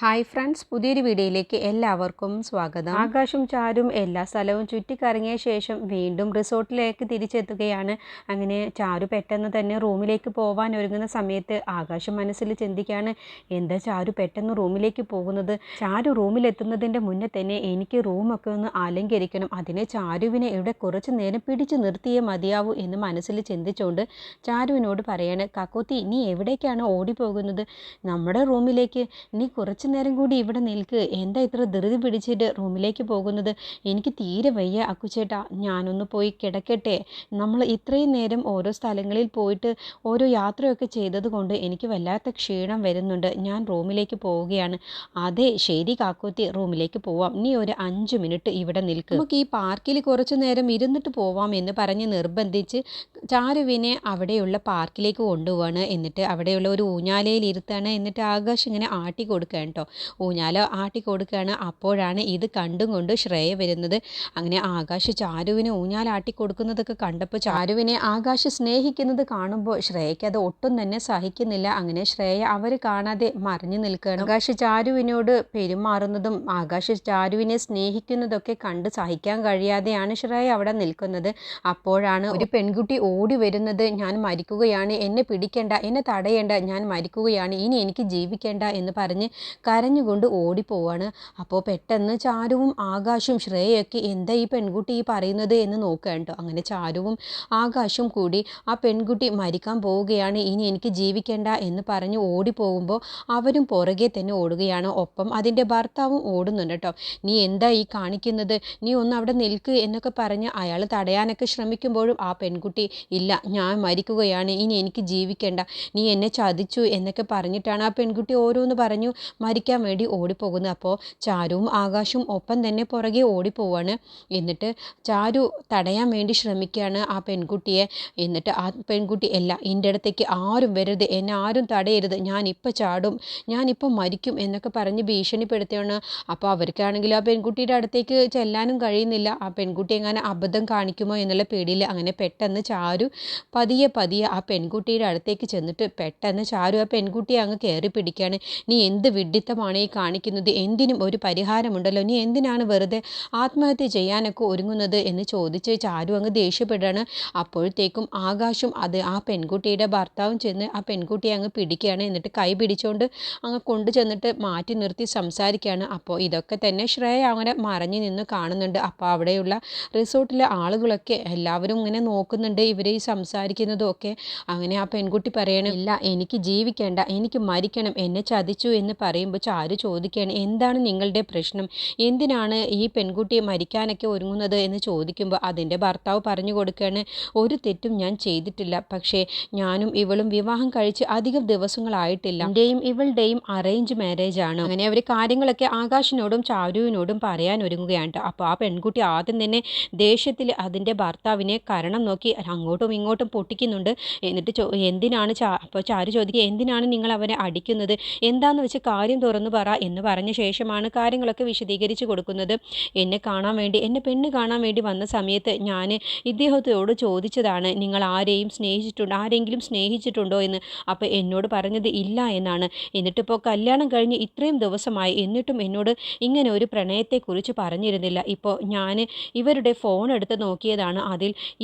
Hi friends, പുതിയൊരു വീഡിയോയിലേക്ക് എല്ലാവർക്കും സ്വാഗതം. ആകാശും ചാരും എല്ലാ സ്ഥലവും ചുറ്റിക്കറങ്ങിയ ശേഷം വീണ്ടും റിസോർട്ടിലേക്ക് തിരിച്ചെത്തുകയാണ്. അങ്ങനെ ചാരു പെട്ടെന്ന് തന്നെ റൂമിലേക്ക് പോകാൻ ഒരുങ്ങുന്ന സമയത്ത് ആകാശം മനസ്സിൽ ചിന്തിക്കുകയാണ്, എന്താ ചാരു പെട്ടെന്ന് റൂമിലേക്ക് പോകുന്നത്? ചാരു റൂമിലെത്തുന്നതിൻ്റെ മുന്നേ തന്നെ എനിക്ക് റൂമൊക്കെ ഒന്ന് അലങ്കരിക്കണം, അതിനെ ചാരുവിനെ ഇവിടെ കുറച്ച് നേരം പിടിച്ചു നിർത്തിയേ മതിയാവൂ എന്ന് മനസ്സിൽ ചിന്തിച്ചുകൊണ്ട് ചാരുവിനോട് പറയാണ്, കാക്കോത്തി നീ എവിടേക്കാണ് ഓടിപ്പോകുന്നത്? നമ്മുടെ റൂമിലേക്ക്. നീ കുറച്ച് നേരം കൂടി ഇവിടെ നിൽക്ക്, എന്താ ഇത്ര ധൃതി പിടിച്ചിട്ട് റൂമിലേക്ക് പോകുന്നത്? എനിക്ക് തീരെ വയ്യ അക്കുച്ചേട്ടാ, ഞാനൊന്ന് പോയി കിടക്കട്ടെ. നമ്മൾ ഇത്രയും നേരം ഓരോ സ്ഥലങ്ങളിൽ പോയിട്ട് ഓരോ യാത്രയൊക്കെ ചെയ്തത് കൊണ്ട് എനിക്ക് വല്ലാത്ത ക്ഷീണം വരുന്നുണ്ട്, ഞാൻ റൂമിലേക്ക് പോവുകയാണ്. അതെ ശരി കാക്കോത്തി, റൂമിലേക്ക് പോവാം, നീ ഒരു 5 മിനിറ്റ് ഇവിടെ നിൽക്ക്, നമുക്ക് ഈ പാർക്കിൽ കുറച്ചു നേരം ഇരുന്നിട്ട് പോവാം എന്ന് പറഞ്ഞ് നിർബന്ധിച്ച് ചാരുവിനെ അവിടെയുള്ള പാർക്കിലേക്ക് കൊണ്ടുപോവാണ്. എന്നിട്ട് അവിടെയുള്ള ഒരു ഊഞ്ഞാലയിൽ ഇരുത്താണ്. എന്നിട്ട് ആകാശ് ഇങ്ങനെ ആട്ടി കൊടുക്കുകയാണ് കേട്ടോ, ഊഞ്ഞാല ആട്ടി കൊടുക്കുകയാണ്. അപ്പോഴാണ് ഇത് കണ്ടും കൊണ്ട് ശ്രേയ വരുന്നത്. അങ്ങനെ ആകാശ് ചാരുവിനെ ഊഞ്ഞാല ആട്ടി കൊടുക്കുന്നതൊക്കെ കണ്ടപ്പോൾ ചാരുവിനെ ആകാശ് സ്നേഹിക്കുന്നത് കാണുമ്പോൾ ശ്രേയയ്ക്ക് അത് ഒട്ടും തന്നെ സഹിക്കുന്നില്ല. അങ്ങനെ ശ്രേയ അവർ കാണാതെ മറിഞ്ഞു നിൽക്കുകയാണ്. ആകാശ് ചാരുവിനോട് പെരുമാറുന്നതും ആകാശ് ചാരുവിനെ സ്നേഹിക്കുന്നതൊക്കെ കണ്ട് സഹിക്കാൻ കഴിയാതെയാണ് ശ്രേയ അവിടെ നിൽക്കുന്നത്. അപ്പോഴാണ് ഒരു പെൺകുട്ടി ഓടി വരുന്നത്, ഞാൻ മരിക്കുകയാണ്, എന്നെ പിടിക്കേണ്ട, എന്നെ തടയേണ്ട, ഞാൻ മരിക്കുകയാണ്, ഇനി എനിക്ക് ജീവിക്കേണ്ട എന്ന് പറഞ്ഞ് കരഞ്ഞുകൊണ്ട് ഓടിപ്പോവാണ്. അപ്പോൾ പെട്ടെന്ന് ചാരുവും ആകാശും ശ്രേയയൊക്കെ എന്താ ഈ പെൺകുട്ടി ഈ പറയുന്നത് എന്ന് നോക്കുക കേട്ടോ. അങ്ങനെ ചാരുവും ആകാശും കൂടി ആ പെൺകുട്ടി മരിക്കാൻ പോവുകയാണ്, ഇനി എനിക്ക് ജീവിക്കേണ്ട എന്ന് പറഞ്ഞ് ഓടിപ്പോകുമ്പോൾ അവരും പുറകെ തന്നെ ഓടുകയാണ്. ഒപ്പം അതിൻ്റെ ഭർത്താവും ഓടുന്നുണ്ട് കേട്ടോ. നീ എന്താ ഈ കാണിക്കുന്നത്, നീ ഒന്ന് അവിടെ നിൽക്ക് എന്നൊക്കെ പറഞ്ഞ് അയാൾ തടയാനൊക്കെ ശ്രമിക്കുമ്പോഴും ആ പെൺകുട്ടി ഇല്ല, ഞാൻ മരിക്കുകയാണ്, ഇനി എനിക്ക് ജീവിക്കേണ്ട, നീ എന്നെ ചതിച്ചു എന്നൊക്കെ പറഞ്ഞിട്ടാണ് ആ പെൺകുട്ടി ഓരോന്ന് പറഞ്ഞു മരിക്കാൻ വേണ്ടി ഓടിപ്പോകുന്നത്. അപ്പോൾ ചാരുവും ആകാശവും ഒപ്പം തന്നെ പുറകെ ഓടിപ്പോവാണ്. എന്നിട്ട് ചാരു തടയാൻ വേണ്ടി ശ്രമിക്കുകയാണ് ആ പെൺകുട്ടിയെ. എന്നിട്ട് ആ പെൺകുട്ടി എൻ്റെ അടുത്തേക്ക് ആരും വരരുത്, എന്നെ ആരും തടയരുത്, ഞാനിപ്പോൾ ചാടും, ഞാനിപ്പോൾ മരിക്കും എന്നൊക്കെ പറഞ്ഞ് ഭീഷണിപ്പെടുത്തുകയാണ്. അപ്പോൾ അവർക്കാണെങ്കിൽ ആ പെൺകുട്ടിയുടെ അടുത്തേക്ക് ചെല്ലാനും കഴിയുന്നില്ല, ആ പെൺകുട്ടി എങ്ങനെ അബദ്ധം കാണിക്കുമോ എന്നുള്ള പേടിയിൽ. അങ്ങനെ പെട്ടെന്ന് ചാരു പതിയെ പതിയെ ആ പെൺകുട്ടിയുടെ അടുത്തേക്ക് ചെന്നിട്ട് പെട്ടെന്ന് ചാരു ആ പെൺകുട്ടിയെ അങ്ങ് കയറി പിടിക്കുകയാണ്. നീ എന്ത് വിഡ്ഢിത്തമാണ് ഈ കാണിക്കുന്നത്, എന്തിനും ഒരു പരിഹാരമുണ്ടല്ലോ, നീ എന്തിനാണ് വെറുതെ ആത്മഹത്യ ചെയ്യാനൊക്കെ ഒരുങ്ങുന്നത് എന്ന് ചോദിച്ച് ചാരു അങ്ങ് ദേഷ്യപ്പെടുകയാണ്. അപ്പോഴത്തേക്കും ആകാശും ആ പെൺകുട്ടിയുടെ ഭർത്താവും ചെന്ന് ആ പെൺകുട്ടിയെ അങ്ങ് പിടിക്കുകയാണ്. എന്നിട്ട് കൈ പിടിച്ചുകൊണ്ട് അങ്ങ് കൊണ്ടു ചെന്നിട്ട് മാറ്റി നിർത്തി സംസാരിക്കുകയാണ്. അപ്പോൾ ഇതൊക്കെ തന്നെ ശ്രേയ അങ്ങനെ മറഞ്ഞു നിന്ന് കാണുന്നുണ്ട്. അപ്പോൾ അവിടെയുള്ള റിസോർട്ടിലെ ആളുകളൊക്കെ എല്ലാവരും ഇങ്ങനെ നോക്കുന്നുണ്ട് ഇവർ ഈ സംസാരിക്കുന്നതും ഒക്കെ. അങ്ങനെ ആ പെൺകുട്ടി പറയണം, ഇല്ല എനിക്ക് ജീവിക്കേണ്ട, എനിക്ക് മരിക്കണം, എന്നെ ചതിച്ചു എന്ന് പറയുമ്പോൾ ചാരു ചോദിക്കുകയാണ്, എന്താണ് നിങ്ങളുടെ പ്രശ്നം, എന്തിനാണ് ഈ പെൺകുട്ടിയെ മരിക്കാനൊക്കെ ഒരുങ്ങുന്നത് എന്ന് ചോദിക്കുമ്പോൾ അതിൻ്റെ ഭർത്താവ് പറഞ്ഞു കൊടുക്കുകയാണ്, ഒരു തെറ്റും ഞാൻ ചെയ്തിട്ടില്ല, പക്ഷേ ഞാനും ഇവളും വിവാഹം കഴിച്ച് അധികം ദിവസങ്ങളായിട്ടില്ല, എൻ്റെയും ഇവളുടെയും അറേഞ്ച് മാരേജ് ആണ്. അങ്ങനെ അവർ കാര്യങ്ങളൊക്കെ ആകാശിനോടും ചാരുവിനോടും പറയാൻ ഒരുങ്ങുകയാണ്. അപ്പോൾ ആ പെൺകുട്ടി ആദ്യം തന്നെ ദേഷ്യത്തിൽ അതിൻ്റെ ഭർത്താവിനെ കരണം നോക്കി അങ്ങോട്ടും ഇങ്ങോട്ടും പൊട്ടിക്കുന്നുണ്ട്. എന്നിട്ട് എന്തിനാണ് അപ്പോൾ ചാരു ചോദിക്കുക, എന്തിനാണ് നിങ്ങൾ അവനെ അടിക്കുന്നത്, എന്താന്ന് വെച്ച് കാര്യം തുറന്നു പറ എന്ന് പറഞ്ഞ ശേഷമാണ് കാര്യങ്ങളൊക്കെ വിശദീകരിച്ച് കൊടുക്കുന്നത്. എന്നെ കാണാൻ വേണ്ടി, എന്നെ പെണ്ണ് കാണാൻ വേണ്ടി വന്ന സമയത്ത് ഞാൻ ഇദ്ദേഹത്തോട് ചോദിച്ചതാണ്, നിങ്ങൾ ആരെങ്കിലും സ്നേഹിച്ചിട്ടുണ്ടോ എന്ന്. അപ്പോൾ എന്നോട് പറഞ്ഞത് ഇല്ല എന്നാണ്. എന്നിട്ടിപ്പോൾ കല്യാണം കഴിഞ്ഞ് ഇത്രയും ദിവസമായി, എന്നിട്ടും എന്നോട് ഇങ്ങനെ ഒരു പ്രണയത്തെക്കുറിച്ച് പറഞ്ഞിരുന്നില്ല. ഇപ്പോൾ ഞാൻ ഇവരുടെ ഫോൺ എടുത്ത് നോക്കിയതാണ്, അതിൽ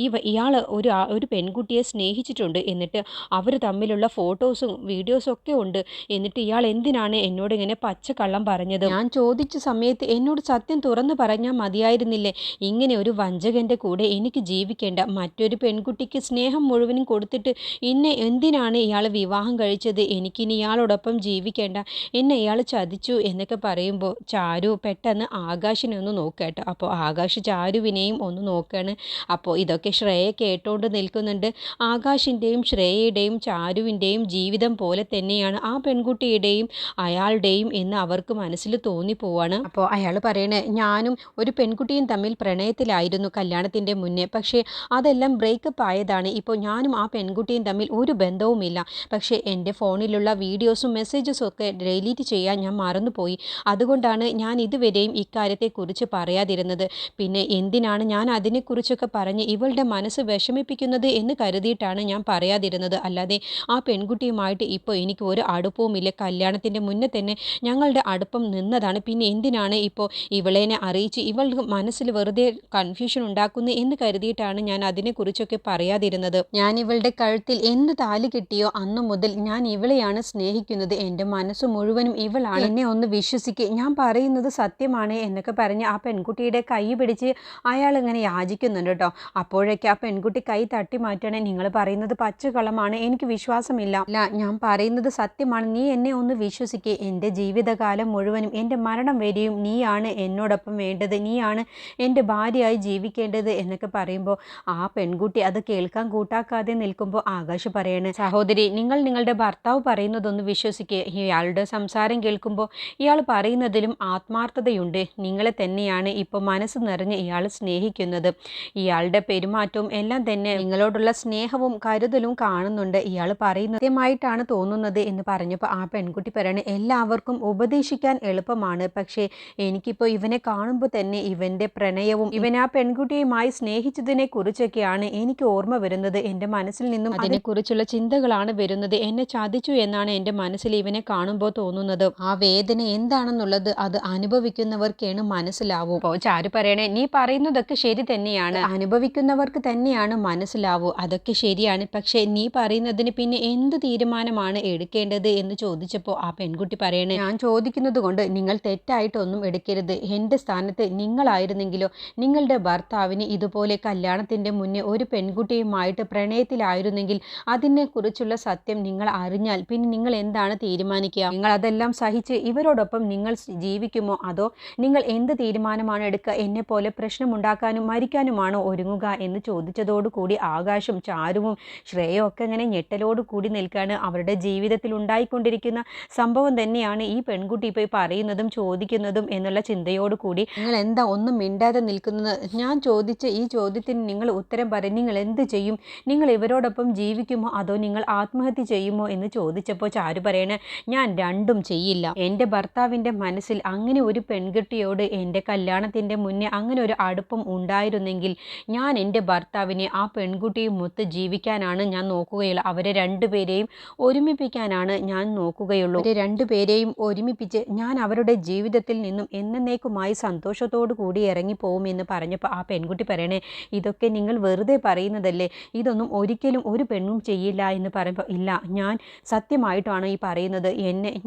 ഇയാൾ ഒരു പെൺകുട്ടിയെ സ്നേഹിച്ചിട്ടുണ്ട്, എന്നിട്ട് അവർ തമ്മിലുള്ള ഫോട്ടോസും വീഡിയോസും ഒക്കെ ഉണ്ട്. എന്നിട്ട് ഇയാൾ എന്തിനാണ് എന്നോട് ഇങ്ങനെ പച്ചക്കള്ളം പറഞ്ഞത്? ഞാൻ ചോദിച്ച സമയത്ത് എന്നോട് സത്യം തുറന്നു പറഞ്ഞാൽ മതിയായിരുന്നില്ലേ? ഇങ്ങനെ ഒരു വഞ്ചകൻ്റെ കൂടെ എനിക്ക് ജീവിക്കേണ്ട, മറ്റൊരു പെൺകുട്ടിക്ക് സ്നേഹം മുഴുവനും കൊടുത്തിട്ട് എന്തിനാണ് ഇയാൾ വിവാഹം കഴിച്ചത്? എനിക്കിനി ഇയാളോടൊപ്പം ജീവിക്കേണ്ട, എന്നെ ഇയാൾ ചതിച്ചു എന്നൊക്കെ പറയുമ്പോൾ ചാരു പെട്ടെന്ന് ആകാശിനെ ഒന്ന് നോക്കട്ടോ. അപ്പോൾ ആകാശ് ചാരുവിനെയും ഒന്ന് നോക്കുകയാണ്. അപ്പോൾ ഇതൊക്കെ ശ്രേയ കേട്ടോണ്ട് നിൽക്കുന്നുണ്ട്. ആകാശിൻ്റെയും ശ്രേയയുടെയും ചാരുവിൻ്റെയും ജീവിതം പോലെ തന്നെയാണ് ആ പെൺകുട്ടിയുടെയും അയാളുടെയും എന്ന് അവർക്ക് മനസ്സിൽ തോന്നിപ്പോവാണ്. അപ്പോൾ അയാൾ പറയണേ, ഞാനും ഒരു പെൺകുട്ടിയും തമ്മിൽ പ്രണയത്തിലായിരുന്നു കല്യാണത്തിൻ്റെ മുന്നേ, പക്ഷേ അതെല്ലാം ബ്രേക്കപ്പ് ആയതാണ്. ഇപ്പോൾ ഞാനും ആ പെൺകുട്ടിയും തമ്മിൽ ഒരു ബന്ധവുമില്ല, പക്ഷേ എൻ്റെ ഫോണിലുള്ള വീഡിയോസും മെസ്സേജസും ഒക്കെ ഡിലീറ്റ് ചെയ്യാൻ ഞാൻ മറന്നുപോയി, അതുകൊണ്ടാണ് ഞാൻ ഇതുവരെയും ഇക്കാര്യത്തെക്കുറിച്ച് പറയാതിരുന്നത്. പിന്നെ എന്തിനാണ് ഞാൻ അതിനെക്കുറിച്ചൊക്കെ പറഞ്ഞ് ഇവളുടെ മനസ്സ് വിഷമിപ്പിക്കുന്നത് എന്ന് കരുതിയിട്ടാണ് ഞാൻ പറയാതിരുന്നത്, അല്ലാതെ ആ പെൺകുട്ടിയുമായിട്ട് ഇപ്പോൾ എനിക്ക് ഒരു അടുപ്പവുമില്ല, കല്യാണത്തിൻ്റെ മുന്നേ തന്നെ തന്നെ ഞങ്ങളുടെ അടുപ്പം നിന്നതാണ്. പിന്നെ എന്തിനാണ് ഇപ്പോൾ ഇവളേനെ അറിയിച്ച് ഇവൾക്ക് മനസ്സിൽ വെറുതെ കൺഫ്യൂഷൻ ഉണ്ടാക്കുന്നു എന്ന് കരുതിയിട്ടാണ് ഞാൻ അതിനെക്കുറിച്ചൊക്കെ പറയാതിരുന്നത്. ഞാൻ ഇവളുടെ കഴുത്തിൽ എന്ത് താലി കിട്ടിയോ അന്നു മുതൽ ഞാൻ ഇവളെയാണ് സ്നേഹിക്കുന്നത്. എൻ്റെ മനസ്സ് മുഴുവനും ഇവളാണ്. എന്നെ ഒന്ന് വിശ്വസിക്കുക, ഞാൻ പറയുന്നത് സത്യമാണ് എന്നൊക്കെ പറഞ്ഞ് ആ പെൺകുട്ടിയുടെ കൈ പിടിച്ച് അയാൾ ഇങ്ങനെ യാചിക്കുന്നുണ്ട് കേട്ടോ. അപ്പോഴേക്ക് ആ പെൺകുട്ടി കൈ തട്ടി മാറ്റണേ, നിങ്ങൾ പറയുന്നത് പച്ചക്കള്ളമാണ്, എനിക്ക് വിശ്വാസമില്ല. അല്ല, ഞാൻ പറയുന്നത് സത്യമാണ്, നീ എന്നെ ഒന്ന് വിശ്വസിക്കുക. എൻ്റെ ജീവിതകാലം മുഴുവനും എൻ്റെ മരണം വരെയും നീയാണ് എന്നോടൊപ്പം വേണ്ടത്, നീയാണ് എൻ്റെ ഭാര്യയായി ജീവിക്കേണ്ടത് എന്നൊക്കെ പറയുമ്പോൾ ആ പെൺകുട്ടി അത് കേൾക്കാൻ കൂട്ടാക്കാതെ നിൽക്കുമ്പോൾ ആകാശ് പറയണേ, സഹോദരി, നിങ്ങൾ നിങ്ങളുടെ ഭർത്താവ് പറയുന്നതൊന്ന് വിശ്വസിക്കുക. ഇയാളുടെ സംസാരം കേൾക്കുമ്പോൾ ഇയാൾ പറയുന്നതിലും ആത്മാർത്ഥതയുണ്ട്. നിങ്ങളെ തന്നെയാണ് ഇപ്പോൾ മനസ്സ് നിറഞ്ഞ് ഇയാൾ സ്നേഹിക്കുന്നത്. ഇയാളുടെ പെരുമാറ്റവും എല്ലാം തന്നെ നിങ്ങളോടുള്ള സ്നേഹവും കരുതലും കാണുന്നുണ്ട്. ഇയാൾ പറയുന്നത് സത്യമായിട്ടാണ് തോന്നുന്നത് എന്ന് പറഞ്ഞപ്പോൾ ആ പെൺകുട്ടി പറയണേ, എല്ലാവർക്കും ഉപദേശിക്കാൻ എളുപ്പമാണ്, പക്ഷേ എനിക്കിപ്പോൾ ഇവനെ കാണുമ്പോൾ തന്നെ ഇവൻ്റെ പ്രണയവും ഇവൻ ആ പെൺകുട്ടിയുമായി സ്നേഹിച്ചതിനെ കുറിച്ചൊക്കെയാണ് എനിക്ക് ഓർമ്മ വരുന്നത്. എൻ്റെ മനസ്സിൽ നിന്നും അതിനെക്കുറിച്ചുള്ള ചിന്തകളാണ് വരുന്നത്. എന്നെ ചതിച്ചു എന്നാണ് എൻ്റെ മനസ്സിൽ ഇവനെ കാണുമ്പോൾ തോന്നുന്നത്. ആ വേദന എന്താണെന്നുള്ളത് അത് അനുഭവിക്കുന്നവർക്കാണ് മനസ്സിലാവൂ. അപ്പോൾ ചാരു പറയണേ, നീ പറയുന്നതൊക്കെ ശരി തന്നെയാണ്, അനുഭവിക്കുന്നവർക്ക് തന്നെയാണ് മനസ്സിലാവൂ, അതൊക്കെ ശരിയാണ്. പക്ഷേ നീ പറയുന്നതിന് പിന്നെ എന്ത് തീരുമാനമാണ് എടുക്കേണ്ടത് എന്ന് ചോദിച്ചപ്പോൾ ആ പെൺകുട്ടി പറയണേ, ഞാൻ ചോദിക്കുന്നത് കൊണ്ട് നിങ്ങൾ തെറ്റായിട്ടൊന്നും എടുക്കരുത്. എൻ്റെ സ്ഥാനത്ത് നിങ്ങളായിരുന്നെങ്കിലോ നിങ്ങളുടെ ഭർത്താവിന് ഇതുപോലെ കല്യാണത്തിൻ്റെ മുന്നേ ഒരു പെൺകുട്ടിയുമായിട്ട് പ്രണയത്തിലായിരുന്നെങ്കിൽ അതിനെക്കുറിച്ചുള്ള സത്യം നിങ്ങൾ അറിഞ്ഞാൽ പിന്നെ നിങ്ങൾ എന്താണ് തീരുമാനിക്കുക? നിങ്ങൾ അതെല്ലാം സഹിച്ച് ഇവരോടൊപ്പം നിങ്ങൾ ജീവിക്കുമോ, അതോ നിങ്ങൾ എന്ത് തീരുമാനമാണ് എടുക്കുക? എന്നെ പോലെ പ്രശ്നമുണ്ടാക്കാനും മരിക്കാനുമാണോ ഒരുങ്ങുക എന്ന് ചോദിച്ചതോടുകൂടി ആകാശും ചാരുവും ശ്രേയയും ഒക്കെ ഇങ്ങനെ ഞെട്ടലോട് കൂടി നിൽക്കുകയാണ്. അവരുടെ ജീവിതത്തിൽ ഉണ്ടായിക്കൊണ്ടിരിക്കുന്ന സംഭവം തന്നെയാണ് ഈ പെൺകുട്ടി ഇപ്പോൾ പറയുന്നതും ചോദിക്കുന്നതും എന്നുള്ള ചിന്തയോട് കൂടി നിങ്ങൾ എന്താ ഒന്നും മിണ്ടാതെ നിൽക്കുന്നത്? ഞാൻ ചോദിച്ച ഈ ചോദ്യത്തിന് നിങ്ങൾ ഉത്തരം പറയും. നിങ്ങൾ എന്ത് ചെയ്യും? നിങ്ങൾ ഇവരോടൊപ്പം ജീവിക്കുമോ അതോ നിങ്ങൾ ആത്മഹത്യ ചെയ്യുമോ എന്ന് ചോദിച്ചപ്പോൾ ചാരു പറയണ, ഞാൻ രണ്ടും ചെയ്യില്ല. എൻ്റെ ഭർത്താവിൻ്റെ മനസ്സിൽ അങ്ങനെ ഒരു പെൺകുട്ടിയോട് എൻ്റെ കല്യാണത്തിൻ്റെ മുന്നേ അങ്ങനെ ഒരു അടുപ്പം ഉണ്ടായിരുന്നെങ്കിൽ ഞാൻ എൻ്റെ ഭർത്താവിനെ ആ പെൺകുട്ടിയും ഒത്ത് ജീവിക്കാനാണ് ഞാൻ നോക്കുകയുള്ളൂ. അവരെ രണ്ടുപേരെയും ഒരുമിപ്പിക്കാനാണ് ഞാൻ നോക്കുകയുള്ളൂ. അവരെ രണ്ടുപേരെയും ഒരുമിപ്പിച്ച് ഞാൻ അവരുടെ ജീവിതത്തിൽ നിന്നും എന്നേക്കുമായി സന്തോഷത്തോടു കൂടി ഇറങ്ങിപ്പോകുമെന്ന് പറഞ്ഞപ്പോൾ ആ പെൺകുട്ടി പറയണേ, ഇതൊക്കെ നിങ്ങൾ വെറുതെ പറയുന്നതല്ലേ, ഇതൊന്നും ഒരിക്കലും ഒരു പെണ്ണും ചെയ്യില്ല എന്ന് പറയുമ്പോൾ, ഇല്ല, ഞാൻ സത്യമായിട്ടാണ് ഈ പറയുന്നത്.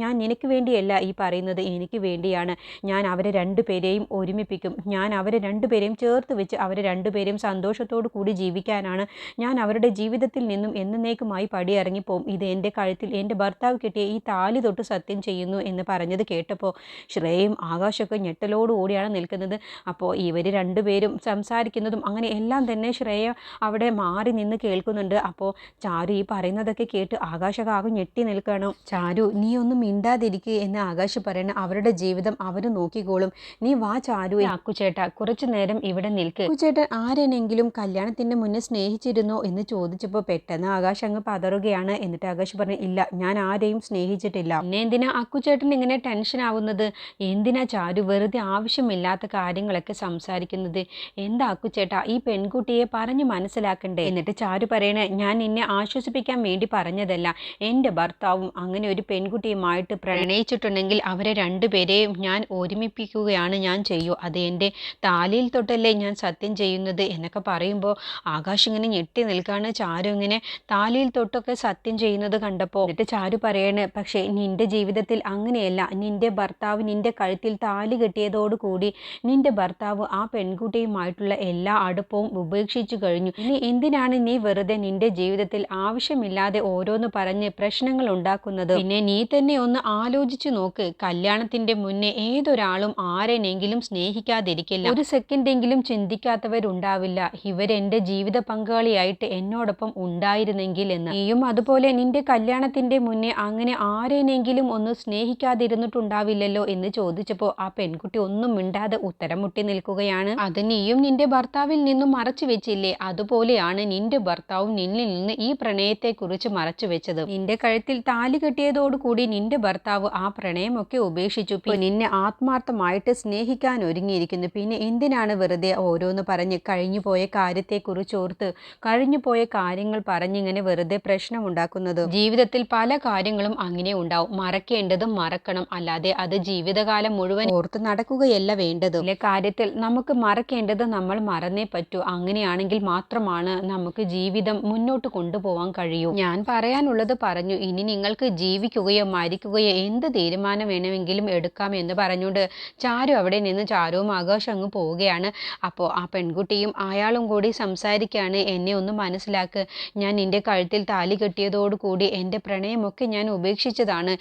ഞാൻ നിനക്ക് വേണ്ടിയല്ല ഈ പറയുന്നത്, എനിക്ക് വേണ്ടിയാണ്. ഞാൻ അവരെ രണ്ടുപേരെയും ഒരുമിപ്പിക്കും. ഞാൻ അവരെ രണ്ടുപേരെയും ചേർത്ത് വെച്ച് അവരെ രണ്ടുപേരെയും സന്തോഷത്തോടു കൂടി ജീവിക്കാനാണ് ഞാൻ അവരുടെ ജീവിതത്തിൽ നിന്നും എന്നേക്കുമായി പടിയിറങ്ങിപ്പോവും. ഇത് എൻ്റെ കഴുത്തിൽ എൻ്റെ ഭർത്താവ് കിട്ടിയ ഈ താലി തൊട്ട് സത്യം ചെയ്യുന്നു എന്ന് പറഞ്ഞത് കേട്ടപ്പോൾ ശ്രേയയും ആകാശമൊക്കെ ഞെട്ടലോടുകൂടിയാണ് നിൽക്കുന്നത്. അപ്പോൾ ഇവർ രണ്ടുപേരും സംസാരിക്കുന്നതും അങ്ങനെ എല്ലാം തന്നെ ശ്രേയ അവിടെ മാറി നിന്ന് കേൾക്കുന്നുണ്ട്. അപ്പോൾ ചാരു ഈ പറയുന്നതൊക്കെ കേട്ട് ആകാശകാകെ ഞെട്ടി നിൽക്കണം. ചാരു, നീ ഒന്നും മിണ്ടാതിരിക്കുക എന്ന് ആകാശ് പറയണം. അവരുടെ ജീവിതം അവർ നോക്കിക്കോളും. നീ വാ ചാരു. അക്കുചേട്ട, കുറച്ചു നേരം ഇവിടെ നിൽക്ക്. അക്കുചേട്ടൻ ആരെനെങ്കിലും കല്യാണത്തിൻ്റെ മുന്നേ സ്നേഹിച്ചിരുന്നോ എന്ന് ചോദിച്ചപ്പോൾ പെട്ടെന്ന് ആകാശ് അങ്ങ് പതറുകയാണ്. എന്നിട്ട് ആകാശ് പറഞ്ഞു, ഇല്ല, ഞാൻ ആരെയും സ്നേഹിച്ചിട്ടില്ല. പിന്നെ എന്തിനാ അക്കുചേട്ടൻ ഇങ്ങനെ ടെൻഷൻ ആവുന്നത്? എന്തിനാ ചാരു വെറുതെ ആവശ്യമില്ലാത്ത കാര്യങ്ങളൊക്കെ സംസാരിക്കുന്നത്? എന്താ അക്കുചേട്ടാ, ഈ പെൺകുട്ടിയെ പറഞ്ഞു മനസ്സിലാക്കണ്ടേ? എന്നിട്ട് ചാരു പറയണേ, ഞാൻ നിന്നെ ആശ്വസിപ്പിക്കാൻ വേണ്ടി പറഞ്ഞതല്ല. എൻ്റെ ഭർത്താവും അങ്ങനെ ഒരു പെൺകുട്ടിയുമായിട്ട് പ്രണയിച്ചിട്ടുണ്ടെങ്കിൽ അവരെ രണ്ടുപേരെയും ഞാൻ ഒരുമിപ്പിക്കുകയാണ് ഞാൻ ചെയ്യൂ. അത് എൻ്റെ താലിയിൽ തൊട്ടല്ലേ ഞാൻ സത്യം ചെയ്യുന്നത് എന്നൊക്കെ പറയുമ്പോൾ ആകാശ് ഇങ്ങനെ ഞെട്ടി നിൽക്കുകയാണ്. ചാരു ഇങ്ങനെ താലിയിൽ തൊട്ടൊക്കെ സത്യം ചെയ്യുന്നത് കണ്ടപ്പോൾ എന്നിട്ട് ചാരു പറയണേ, പക്ഷേ നിൻ്റെ ജീവിതത്തിൽ അങ്ങനെയല്ല. നിൻ്റെ ഭർത്താവ് നിൻ്റെ കഴുത്തിൽ താലി കെട്ടിയതോടുകൂടി നിൻ്റെ ഭർത്താവ് ആ പെൺകുട്ടിയുമായിട്ടുള്ള എല്ലാ അടുപ്പവും ഉപേക്ഷിച്ചു കഴിഞ്ഞു. ഇനി എന്തിനാണ് നീ വെറുതെ നിൻ്റെ ജീവിതത്തിൽ ആവശ്യമില്ലാതെ ഓരോന്ന് പറഞ്ഞ് പ്രശ്നങ്ങൾ ഉണ്ടാക്കുന്നത്? പിന്നെ നീ തന്നെ ഒന്ന് ആലോചിച്ചു നോക്ക്. കല്യാണത്തിൻ്റെ മുന്നേ ഏതൊരാളും ആരെനെങ്കിലും സ്നേഹിക്കാതിരിക്കില്ല. ഒരു സെക്കൻഡെങ്കിലും ചിന്തിക്കാത്തവരുണ്ടാവില്ല, ഇവരെൻ്റെ ജീവിത പങ്കാളിയായിട്ട് എന്നോടൊപ്പം ഉണ്ടായിരുന്നെങ്കിൽ എന്ന്. നീയും അതുപോലെ നിൻ്റെ കല്യാണത്തിൻ്റെ മുന്നേ അങ്ങനെ ആരെനെങ്കിലും ഒന്ന് സ്നേഹിക്കാതിരുന്നിട്ടുണ്ടാവില്ലല്ലോ എന്ന് ചോദിച്ചപ്പോൾ ആ പെൺകുട്ടി ഒന്നും മിണ്ടാതെ ഉത്തരം മുട്ടി നിൽക്കുകയാണ്. അത് നീയും നിൻ്റെ ഭർത്താവിൽ നിന്നും മറച്ചു വെച്ചില്ലേ? അതുപോലെയാണ് നിൻ്റെ ഭർത്താവും നിന്നിൽ നിന്ന് ഈ പ്രണയത്തെക്കുറിച്ച് മറച്ചു വെച്ചത്. നിൻ്റെ കഴുത്തിൽ താലി കെട്ടിയതോടുകൂടി നിൻ്റെ ഭർത്താവ് ആ പ്രണയമൊക്കെ ഉപേക്ഷിച്ചു. നിന്നെ ആത്മാർത്ഥമായിട്ട് സ്നേഹിക്കാൻ ഒരുങ്ങിയിരിക്കുന്നു. പിന്നെ എന്തിനാണ് വെറുതെ ഓരോന്ന് പറഞ്ഞ് കഴിഞ്ഞുപോയ കാര്യത്തെക്കുറിച്ച് ഓർത്ത് കഴിഞ്ഞുപോയ കാര്യങ്ങൾ പറഞ്ഞിങ്ങനെ വെറുതെ പ്രശ്നമുണ്ടാക്കുന്നത്? ജീവിതത്തിൽ പല കാര്യങ്ങളും അങ്ങനെ ഉണ്ടാവും. മറക്കേണ്ട മറക്കേണ്ടത് മറക്കണം, അല്ലാതെ അത് ജീവിതകാലം മുഴുവൻ ഓർത്ത് നടക്കുകയല്ല വേണ്ടത്. ചില കാര്യത്തിൽ നമുക്ക് മറക്കേണ്ടത് നമ്മൾ മറന്നേ പറ്റൂ. അങ്ങനെയാണെങ്കിൽ മാത്രമാണ് നമുക്ക് ജീവിതം മുന്നോട്ട് കൊണ്ടുപോകാൻ കഴിയൂ. ഞാൻ പറയാനുള്ളത് പറഞ്ഞു. ഇനി നിങ്ങൾക്ക് ജീവിക്കുകയോ മരിക്കുകയോ എന്ത് തീരുമാനം വേണമെങ്കിലും എടുക്കാം എന്ന് പറഞ്ഞുകൊണ്ട് ചാരു അവിടെ നിന്ന് ചാരുവും ആകാശം അങ്ങ് പോവുകയാണ്. അപ്പോൾ ആ പെൺകുട്ടിയും അയാളും കൂടി സംസാരിക്കുകയാണ്. എന്നെ ഒന്ന് മനസ്സിലാക്ക്, ഞാൻ നിന്റെ കഴുത്തിൽ താലി കെട്ടിയതോടുകൂടി എൻ്റെ പ്രണയമൊക്കെ ഞാൻ ഉപേക്ഷിച്ചതാണ്.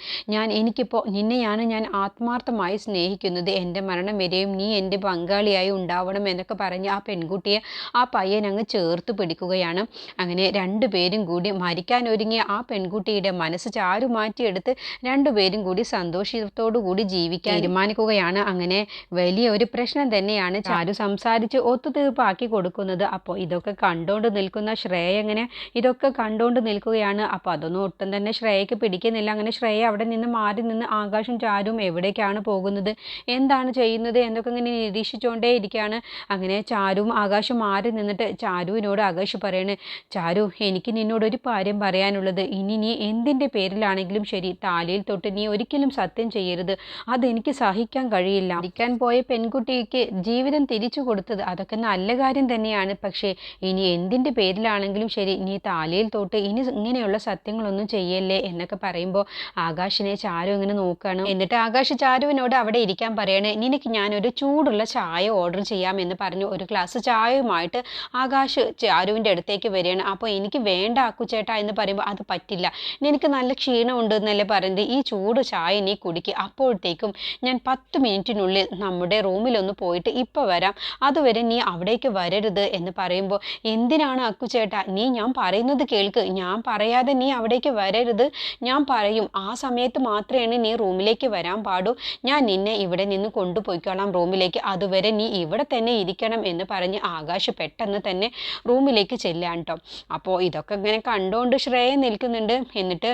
എനിക്കിപ്പോൾ നിന്നെയാണ് ഞാൻ ആത്മാർത്ഥമായി സ്നേഹിക്കുന്നത്. എൻ്റെ മരണം വരെയും നീ എൻ്റെ പങ്കാളിയായി ഉണ്ടാവണം എന്നൊക്കെ പറഞ്ഞ് ആ പെൺകുട്ടിയെ ആ പയ്യൻ അങ്ങ് ചേർത്ത് പിടിക്കുകയാണ്. അങ്ങനെ രണ്ടുപേരും കൂടി മരിക്കാൻ ഒരുങ്ങിയ ആ പെൺകുട്ടിയുടെ മനസ്സ് ചാരു മാറ്റിയെടുത്ത് രണ്ടുപേരും കൂടി സന്തോഷത്തോടു കൂടി ജീവിക്കാൻ തീരുമാനിക്കുകയാണ്. അങ്ങനെ വലിയ ഒരു പ്രശ്നം തന്നെയാണ് ചാരു സംസാരിച്ച് ഒത്തുതീർപ്പാക്കി കൊടുക്കുന്നത്. അപ്പോൾ ഇതൊക്കെ കണ്ടുകൊണ്ട് നിൽക്കുന്ന ശ്രേയ ഇതൊക്കെ കണ്ടുകൊണ്ട് നിൽക്കുകയാണ്. അപ്പോൾ അതൊന്നും ഒട്ടും തന്നെ ശ്രേയയ്ക്ക് പിടിക്കുന്നില്ല. അങ്ങനെ ശ്രേയ അവിടെ നിന്ന് മാറി നിന്ന് ആകാശും ചാരുവും എവിടേക്കാണ് പോകുന്നത്, എന്താണ് ചെയ്യുന്നത് എന്നൊക്കെ ഇങ്ങനെ നിരീക്ഷിച്ചുകൊണ്ടേ ഇരിക്കുകയാണ്. അങ്ങനെ ചാരുവും ആകാശും മാറി നിന്നിട്ട് ചാരുവിനോട് ആകാശ് പറയണേ, ചാരു, എനിക്ക് നിന്നോടൊരു കാര്യം പറയാനുള്ളത്. ഇനി നീ എന്തിൻ്റെ പേരിലാണെങ്കിലും ശരി താലിയിൽ തൊട്ട് നീ ഒരിക്കലും സത്യം ചെയ്യരുത്. അതെനിക്ക് സഹിക്കാൻ കഴിയില്ല. മരിക്കാൻ പോയ പെൺകുട്ടിക്ക് ജീവിതം തിരിച്ചു കൊടുത്തത് അതൊക്കെ നല്ല കാര്യം തന്നെയാണ്. പക്ഷേ ഇനി എന്തിൻ്റെ പേരിലാണെങ്കിലും ശരി നീ താലിയിൽ തൊട്ട് ഇനി ഇങ്ങനെയുള്ള സത്യങ്ങളൊന്നും ചെയ്യല്ലേ എന്നൊക്കെ പറയുമ്പോൾ ആകാശിനെ ചാരു ഇങ്ങനെ നോക്കുകയാണ്. എന്നിട്ട് ആകാശ് ചാരുവിനോട് അവിടെ ഇരിക്കാൻ പറയണേ, നിനക്ക് ഞാനൊരു ചൂടുള്ള ചായ ഓർഡർ ചെയ്യാമെന്ന് പറഞ്ഞു ഒരു ഗ്ലാസ് ചായയുമായിട്ട് ആകാശ് ചാരുവിൻ്റെ അടുത്തേക്ക് വരികയാണ്. അപ്പോൾ എനിക്ക് വേണ്ട അക്കുച്ചേട്ടാ എന്ന് പറയുമ്പോൾ അത് പറ്റില്ല, നിനക്ക് നല്ല ക്ഷീണമുണ്ട് എന്നല്ലേ പറയുന്നത്, ഈ ചൂട് ചായ നീ കുടിക്കുക, അപ്പോഴത്തേക്കും ഞാൻ 10 മിനിറ്റിനുള്ളിൽ നമ്മുടെ റൂമിലൊന്ന് പോയിട്ട് ഇപ്പോൾ വരാം, അതുവരെ നീ അവിടേക്ക് വരരുത് എന്ന് പറയുമ്പോൾ എന്തിനാണ് അക്കുച്ചേട്ടാ, ഞാൻ പറയുന്നത് കേൾക്ക്, ഞാൻ പറയാതെ നീ അവിടേക്ക് വരരുത്, ഞാൻ പറയും ആ സമയത്ത് മാത്രമേ നീ റൂമിലേക്ക് വരാൻ പാടൂ, ഞാൻ നിന്നെ ഇവിടെ നിന്ന് കൊണ്ടുപോയിക്കോളാം റൂമിലേക്ക്, അതുവരെ നീ ഇവിടെ തന്നെ ഇരിക്കണം എന്ന് പറഞ്ഞ് ആകാശ് പെട്ടെന്ന് തന്നെ റൂമിലേക്ക് ചെല്ലാൻ കേട്ടോ. അപ്പോൾ ഇതൊക്കെ ഇങ്ങനെ കണ്ടുകൊണ്ട് ശ്രേയ നിൽക്കുന്നുണ്ട്. എന്നിട്ട്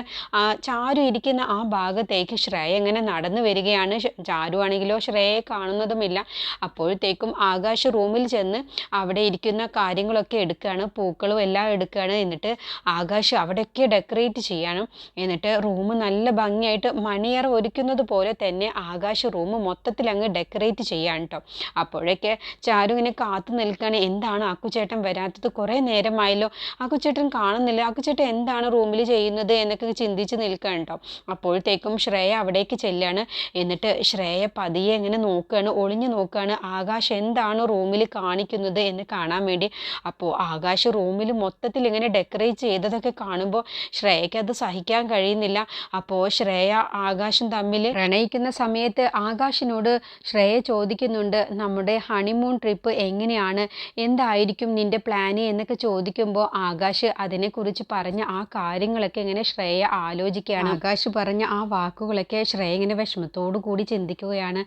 ചാരു ഇരിക്കുന്ന ആ ഭാഗത്തേക്ക് ശ്രേയ ഇങ്ങനെ നടന്നു വരികയാണ്. ചാരു ആണെങ്കിലോ ശ്രേയയെ കാണുന്നതുമില്ല. അപ്പോഴത്തേക്കും ആകാശ് റൂമിൽ ചെന്ന് അവിടെ ഇരിക്കുന്ന കാര്യങ്ങളൊക്കെ എടുക്കുകയാണ്, പൂക്കളും എല്ലാം എടുക്കുകയാണ്. എന്നിട്ട് ആകാശ് അവിടെയൊക്കെ ഡെക്കറേറ്റ് ചെയ്യണം. എന്നിട്ട് റൂം നല്ല ഭംഗിയായിട്ട് മണിയറ ഒരുക്കുന്നത് പോലെ തന്നെ ആകാശ് റൂം മൊത്തത്തിൽ അങ്ങ് ഡെക്കറേറ്റ് ചെയ്യാൻ കേട്ടോ. അപ്പോഴേക്ക് ചാരു ഇങ്ങനെ കാത്തു നിൽക്കുകയാണ്, എന്താണ് അക്കുച്ചേട്ടൻ വരാത്തത്, കുറേ നേരമായല്ലോ, അക്കുച്ചേട്ടൻ കാണുന്നില്ല, അക്കുച്ചേട്ടൻ എന്താണ് റൂമിൽ ചെയ്യുന്നത് എന്നൊക്കെ ചിന്തിച്ച് നിൽക്കുകയാണ് കേട്ടോ. അപ്പോഴത്തേക്കും ശ്രേയ അവിടേക്ക് ചെല്ലുകയാണ്. എന്നിട്ട് ശ്രേയ പതിയെ ഇങ്ങനെ നോക്കുകയാണ്, ഒളിഞ്ഞു നോക്കുകയാണ് ആകാശ് എന്താണ് റൂമിൽ കാണിക്കുന്നത് എന്ന് കാണാൻ വേണ്ടി. അപ്പോൾ ആകാശ് റൂമിൽ മൊത്തത്തിൽ ഇങ്ങനെ ഡെക്കറേറ്റ് ചെയ്തതൊക്കെ കാണുമ്പോൾ ശ്രേയയ്ക്ക് അത് സഹിക്കാൻ കഴിയുന്നില്ല. അപ്പോൾ ശ്രേയ ആകാശും തമ്മിൽ പ്രണയിക്കുന്ന സമയത്ത് ആകാശിനോട് ശ്രേയ ചോദിക്കുന്നുണ്ട്, നമ്മുടെ ഹണിമൂൺ ട്രിപ്പ് എങ്ങനെയാണ്, എന്തായിരിക്കും നിൻ്റെ പ്ലാന് എന്നൊക്കെ ചോദിക്കുമ്പോൾ ആകാശ് അതിനെക്കുറിച്ച് പറഞ്ഞ ആ കാര്യങ്ങളൊക്കെ ഇങ്ങനെ ശ്രേയ ആലോചിക്കുകയാണ്. ആകാശ് പറഞ്ഞ ആ വാക്കുകളൊക്കെ ശ്രേയ ഇങ്ങനെ വിഷമത്തോടു കൂടി ചിന്തിക്കുകയാണ്.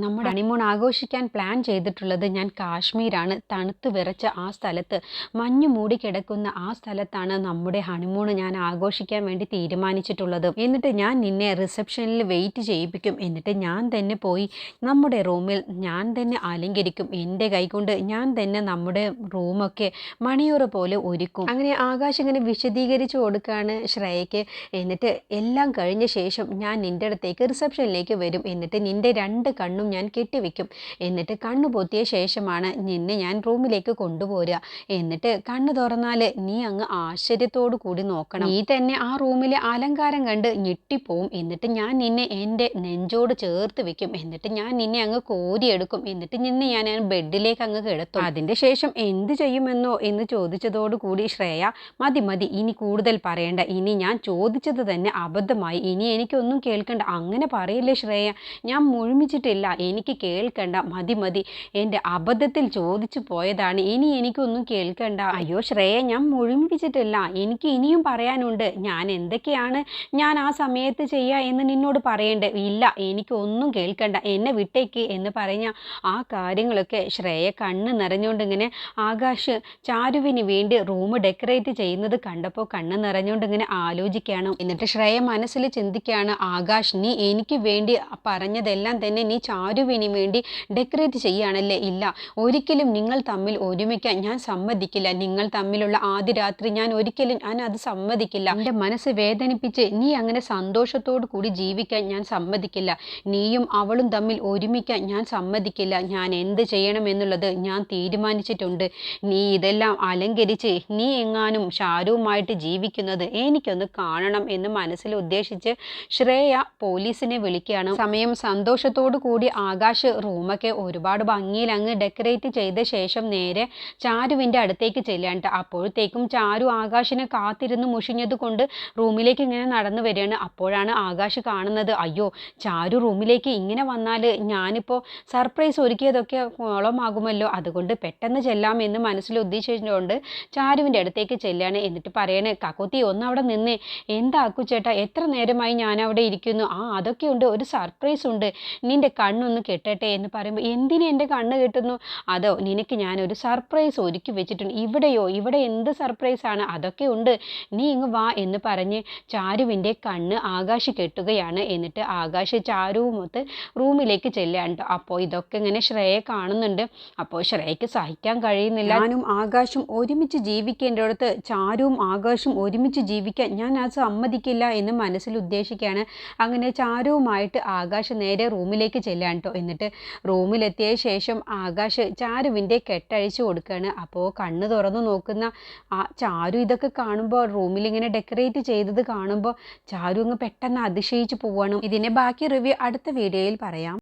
നമ്മുടെ ഹണിമൂൺ ആഘോഷിക്കാൻ പ്ലാൻ ചെയ്തിട്ടുള്ളത് ഞാൻ കാശ്മീരാണ്, തണുത്ത് വിറച്ച ആ സ്ഥലത്ത്, മഞ്ഞു മൂടി കിടക്കുന്ന ആ സ്ഥലത്താണ് നമ്മുടെ ഹണിമൂൺ ഞാൻ ആഘോഷിക്കാൻ വേണ്ടി തീരുമാനിച്ചിട്ടുള്ളത്. എന്നിട്ട് ഞാൻ നിന്നെ റിസപ്ഷനിൽ വെയിറ്റ് ചെയ്യിപ്പിക്കും. എന്നിട്ട് ഞാൻ തന്നെ പോയി നമ്മുടെ റൂമിൽ ഞാൻ തന്നെ അലങ്കരിക്കും, എൻ്റെ കൈകൊണ്ട് ഞാൻ തന്നെ നമ്മുടെ റൂമൊക്കെ മണിയൂറ് പോലെ ഒരുക്കും. അങ്ങനെ ആകാശ് ഇങ്ങനെ വിശദീകരിച്ചു കൊടുക്കുകയാണ് ശ്രേയയ്ക്ക്. എന്നിട്ട് എല്ലാം കഴിഞ്ഞ ശേഷം ഞാൻ നിൻ്റെ അടുത്തേക്ക് റിസപ്ഷനിലേക്ക് വരും. എന്നിട്ട് നിൻ്റെ 2 കണ്ണും ഞാൻ കെട്ടിവെക്കും. എന്നിട്ട് കണ്ണു പൊത്തിയ ശേഷമാണ് നിന്നെ ഞാൻ റൂമിലേക്ക് കൊണ്ടുപോരുക. എന്നിട്ട് കണ്ണ് തുറന്നാൽ നീ അങ്ങ് ആശ്ചര്യത്തോടു കൂടി നോക്കണം. നീ തന്നെ ആ റൂമിലെ അലങ്കാരം കണ്ട് ഞെട്ടിപ്പോവും. എന്നിട്ട് ഞാൻ നിന്നെ എൻ്റെ നെഞ്ചോട് ചേർത്ത് വെക്കും. എന്നിട്ട് ഞാൻ നിന്നെ അങ്ങ് കോരിയെടുക്കും. എന്നിട്ട് നിന്നെ ഞാൻ ബെഡിലേക്ക് അങ്ങ് കിടത്തും. അതിൻ്റെ ശേഷം എന്ത് ചെയ്യുമെന്നോ എന്ന് ചോദിച്ചതോടു കൂടി ശ്രേയ, മതി മതി, ഇനി കൂടുതൽ പറയണ്ട, ഇനി ഞാൻ ചോദിച്ചത് തന്നെ അബദ്ധമായി, ഇനി എനിക്കൊന്നും കേൾക്കണ്ട. അങ്ങനെ പറയില്ലേ ശ്രേയ, ഞാൻ മുഴുമിച്ചിട്ടില്ല, എനിക്ക് കേൾക്കണ്ട, മതി മതി, എൻ്റെ അബദ്ധത്തിൽ ചോദിച്ചു പോയതാണ്, ഇനി എനിക്കൊന്നും കേൾക്കണ്ട. അയ്യോ ശ്രേയ, ഞാൻ മുഴുമിപ്പിച്ചിട്ടില്ല, എനിക്ക് ഇനിയും പറയാനുണ്ട്, ഞാൻ എന്തൊക്കെയാണ് ഞാൻ ആ സമയത്ത് ചെയ്യുക എന്ന് നിന്നോട് പറയണ്ടേ? ഇല്ല, എനിക്കൊന്നും കേൾക്കണ്ട, എന്നെ വിട്ടേക്ക് എന്ന് പറഞ്ഞ ആ കാര്യങ്ങളൊക്കെ ശ്രേയ കണ്ണ് നിറഞ്ഞുകൊണ്ട് ഇങ്ങനെ ആകാശ് ചാരുവിന് വേണ്ടി റൂം ഡെക്കറേറ്റ് ചെയ്യുന്നത് കണ്ടപ്പോൾ കണ്ണ് നിറഞ്ഞുകൊണ്ട് ഇങ്ങനെ ആലോചിക്കുകയാണ്. എന്നിട്ട് ശ്രേയ മനസ്സിൽ ചിന്തിക്കുകയാണ്, ആകാശ് നീ എനിക്ക് വേണ്ടി പറഞ്ഞതെല്ലാം തന്നെ നീ ചാരുവിന് വേണ്ടി ഡെക്കറേറ്റ് ചെയ്യുകയാണല്ലേ? ഇല്ല, ഒരിക്കലും നിങ്ങൾ തമ്മിൽ ഒരുമിക്കാൻ ഞാൻ സമ്മതിക്കില്ല, നിങ്ങൾ തമ്മിലുള്ള ആദ്യ രാത്രി ഞാൻ ഒരിക്കലും അത് സമ്മതിക്കില്ല. എൻ്റെ മനസ്സ് വേദനിപ്പിച്ച് നീ അങ്ങനെ സന്തോഷത്തോടു കൂടി ജീവിക്കാൻ ഞാൻ സമ്മതിക്കില്ല. നീയും അവളും തമ്മിൽ ഒരുമിക്കാൻ ഞാൻ സമ്മതിക്കില്ല. ഞാൻ എന്ത് ചെയ്യണമെന്നുള്ളത് ഞാൻ തീരുമാനിച്ചിട്ടുണ്ട്. നീ ഇതെല്ലാം അലങ്കരിച്ച് നീ എങ്ങാനും ഷാരുവുമായിട്ട് ജീവിക്കുന്നത് എനിക്കൊന്ന് കാണണം എന്ന് മനസ്സിൽ ഉദ്ദേശിച്ച് ശ്രേയ പോലീസിനെ വിളിക്കുകയാണ്. സമയം സന്തോഷത്തോടു കൂടി ആകാശ് റൂമൊക്കെ ഒരുപാട് ഭംഗിയിൽ അങ്ങ് ഡെക്കറേറ്റ് ചെയ്ത ശേഷം നേരെ ചാരുവിൻ്റെ അടുത്തേക്ക് ചെല്ലാണ്ട്. അപ്പോഴത്തേക്കും ചാരു ആകാശിനെ കാത്തിരുന്ന് മുഷിഞ്ഞത് കൊണ്ട് റൂമിലേക്ക് ഇങ്ങനെ നടന്നു വരികയാണ്. അപ്പോഴാണ് ആകാശ് കാണുന്നത്, അയ്യോ ചാരു റൂമിലേക്ക് ഇങ്ങനെ വന്നാൽ ഞാനിപ്പോൾ സർപ്രൈസ് ഒരുക്കിയതൊക്കെ കുളമാകുമല്ലോ, അതുകൊണ്ട് പെട്ടെന്ന് ചെല്ലാം എന്ന് മനസ്സിൽ ഉദ്ദേശിച്ചുകൊണ്ട് ചാരുവിൻ്റെ അടുത്തേക്ക് ചെല്ലാണ്. എന്നിട്ട് പറയണേ, കക്കോത്തി ഒന്ന് അവിടെ നിന്നേ. എന്താ അക്കുച്ചേട്ടാ, എത്ര നേരമായി ഞാൻ അവിടെ ഇരിക്കുന്നു. അതൊക്കെ ഉണ്ട്, ഒരു സർപ്രൈസ് ഉണ്ട്, നിന്റെ കണ്ണൊന്ന് കെട്ടട്ടെ എന്ന് പറയുമ്പോൾ, എന്തിന് എൻ്റെ കണ്ണ് കെട്ടുന്നു? അതോ നിനക്ക് ഞാനൊരു സർപ്രൈസ് ഒരുക്കി വെച്ചിട്ടുണ്ട്. ഇവിടെയോ? ഇവിടെ എന്ത് സർപ്രൈസാണ്? അതൊക്കെ ഉണ്ട്, നീ ഇങ്ങ് വാ എന്ന് പറഞ്ഞ് ചാരുവിൻ്റെ കണ്ണ് ആകാശ് കെട്ടുകയാണ്. എന്നിട്ട് ആകാശ് ചാരുവുമൊത്ത് റൂമിലേക്ക് ചെല്ലാണ്ട്. അപ്പോൾ ഇതൊക്കെ ഇങ്ങനെ ശ്രേയ കാണുന്നുണ്ട്. അപ്പോൾ ശ്രേയയ്ക്ക് സഹിക്കാൻ കഴിയുന്നില്ല. ഞാനും ആകാശും ഒരുമിച്ച് ജീവിക്കേണ്ടടുത്ത് ചാരുവും ആകാശും ഒരുമിച്ച് ജീവിക്കാൻ ഞാൻ അത് സമ്മതിക്കില്ല എന്ന് മനസ്സിൽ ഉദ്ദേശിക്കുകയാണ്. അങ്ങനെ ചാരുവുമായിട്ട് ആകാശ് നേരെ റൂമിലേക്ക് ചെല്ലാണ്ടോ. എന്നിട്ട് റൂമിലെത്തിയ ശേഷം ആകാശ് ചാരുവിൻ്റെ കെട്ടഴിച്ചു കൊടുക്കുകയാണ്. അപ്പോൾ കണ്ണ് തുറന്നു നോക്കുന്ന ചാരു ഇതൊക്കെ കാണുമ്പോൾ, റൂമിലിങ്ങനെ ഡെക്കറേറ്റ് ചെയ്തത് കാണുമ്പോൾ ചാരു അങ്ങ് പെട്ടെന്ന് അതിശയിച്ച് പോവാണ്. ഇതിൻ്റെ ബാക്കി റിവ്യൂ അടുത്ത വീഡിയോയിൽ പറയാം.